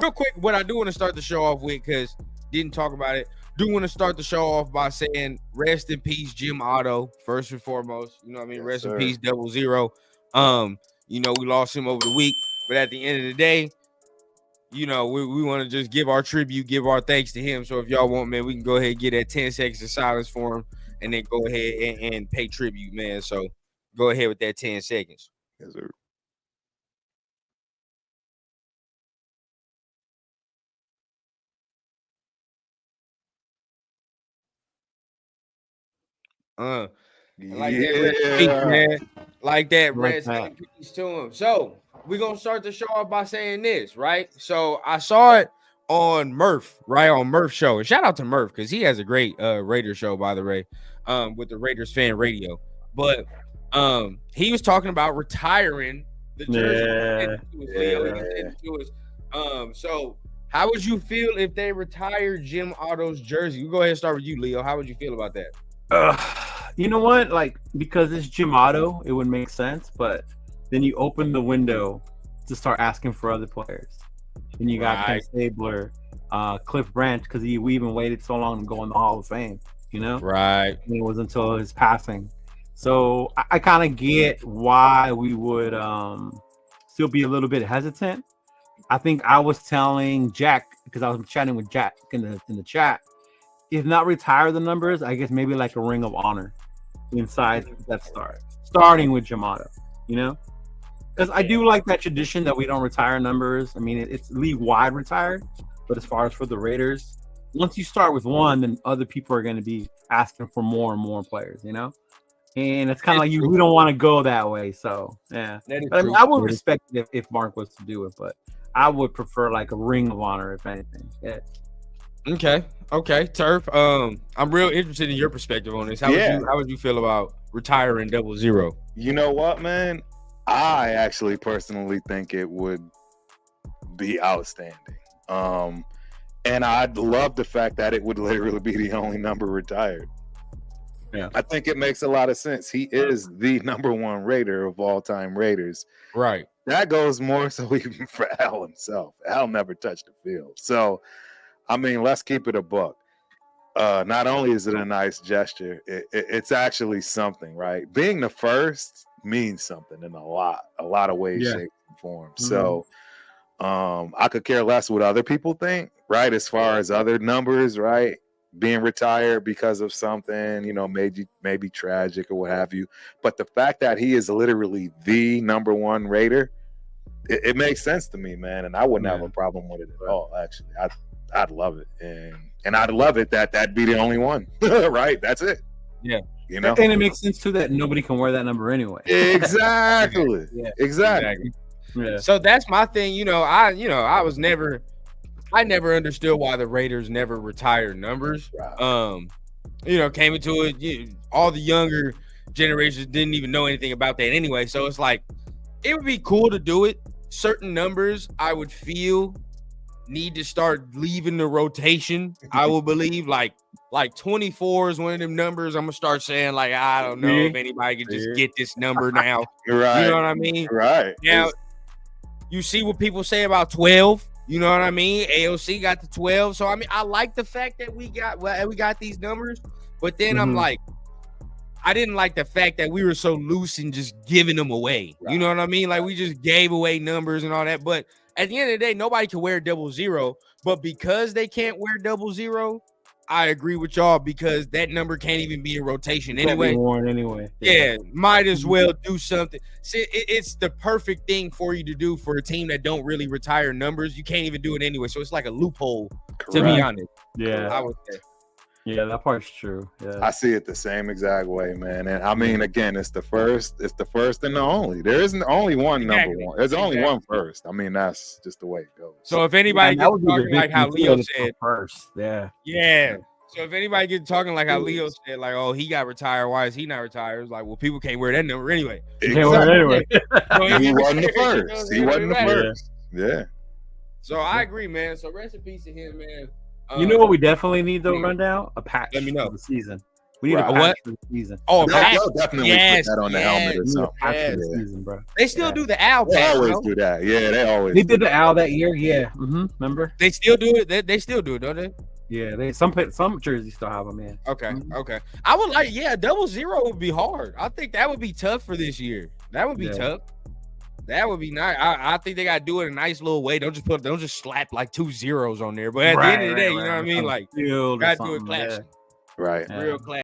Real quick, what I do want to start the show off with, because didn't talk about it, do want to start the show off by saying rest in peace, Jim Otto, first and foremost. You know what I mean? Yes, Rest in sir. peace, 00. We lost him over the week, but at the end of the day, we want to just give our tribute, give our thanks to him. So if y'all want, man, we can go ahead and get that 10 seconds of silence for him and then go ahead and pay tribute, man. So go ahead with that 10 seconds. Yes, sir. Like that rest in peace, man. Like that rest that. in peace to him. So we're gonna start the show off by saying this, right? So I saw it on Murph, right? On Murph's show. And shout out to Murph because he has a great Raiders show, by the way, with the Raiders fan radio. But he was talking about retiring the jersey. So how would you feel if they retired Jim Otto's jersey? We'll go ahead and start with you, Leo. How would you feel about that? You know what? Like, because it's Jim Otto, it would make sense. But then you open the window to start asking for other players. And you got Ken Stabler, Cliff Branch, because we even waited so long to go in the Hall of Fame. You know, right? And it was until his passing. So I kind of get why we would still be a little bit hesitant. I think I was telling Jack, because I was chatting with Jack in the chat, if not retire the numbers, I guess maybe like a ring of honor inside that starting with Jim Otto, you know? Because I do like that tradition that we don't retire numbers. I mean, it's league-wide retired, but as far as for the Raiders, once you start with one, then other people are going to be asking for more and more players, you know? And it's kind of like we don't want to go that way, so, yeah. But, I mean, I would respect it if Mark was to do it, but I would prefer like a ring of honor, if anything. Yeah. Okay, Turf. I'm real interested in your perspective on this. How would you feel about retiring 00? You know what, man? I actually personally think it would be outstanding. And I'd love the fact that it would literally be the only number retired. Yeah. I think it makes a lot of sense. He is the number one Raider of all time Raiders. Right. That goes more so even for Al himself. Al never touched the field. So, I mean, let's keep it a buck. Not only is it a nice gesture, it's actually something, right? Being the first means something in a lot of ways, shape, and form. Mm-hmm. So I could care less what other people think, right? As far as other numbers, right? Being retired because of something, maybe tragic or what have you. But the fact that he is literally the number one Raider, it makes sense to me, man. And I wouldn't have a problem with it at all, actually. I'd love it. And I'd love it that'd be the only one, right? That's it. Yeah. And it makes sense, too, that nobody can wear that number anyway. Exactly. Exactly. Yeah. So that's my thing. I never understood why the Raiders never retired numbers. Right. Came into it, all the younger generations didn't even know anything about that anyway. So it's like, it would be cool to do it. Certain numbers I would feel need to start leaving the rotation. I will believe like 24 is one of them numbers. I'm gonna start saying like, I don't know if anybody can just get this number now. Right. You know what I mean? Right. Now, you see what people say about 12. You know what I mean? AOC got the 12. So I mean, I like the fact that we got these numbers, but then I'm like, I didn't like the fact that we were so loose and just giving them away. Right. You know what I mean? Like, we just gave away numbers and all that. But at the end of the day, nobody can wear 00. But because they can't wear 00, I agree with y'all, because that number can't even be in rotation anyway. Worn anyway. Yeah, might as well do something. See, it's the perfect thing for you to do for a team that don't really retire numbers. You can't even do it anyway. So it's like a loophole, to be honest. Yeah. I would say. Yeah, that part's true. Yeah. I see it the same exact way, man. And I mean, again, it's the first and the only. There isn't only one number one. There's only one first. I mean, that's just the way it goes. So if anybody gets talking like how Leo said first, yeah. So if anybody gets talking like how Leo said, like, oh, he got retired, why is he not retired? It's like, well, people can't wear that number anyway. Exactly. Can't wear it anyway. He wasn't the first. He wasn't the first. Yeah. So I agree, man. So rest in peace to him, man. You know what we definitely need though, Rundown? A patch let me know. for the season. We need Right. a What? patch for the season. Oh, They'll, patch. they'll definitely Yes, put that on the yes. helmet or We need a something. patch for the Yeah. season, bro. They still Yeah. do the owl They patch. always No? do that. Yeah, they always. They do did the that. owl that year. Yeah. Remember? They still do it. They still do it, don't they? Yeah. Some jerseys still have them, man. Okay, Mhm. okay. I would like, yeah, 00 would be hard. I think that would be tough for this year. That would be Yeah. tough. That would be nice. I think they gotta do it in a nice little way. Don't just slap like 2 zeros on there. But at the end of the day, you know what I mean? Like, Field or gotta do it something, yeah. classy. Right. Yeah. Real classy.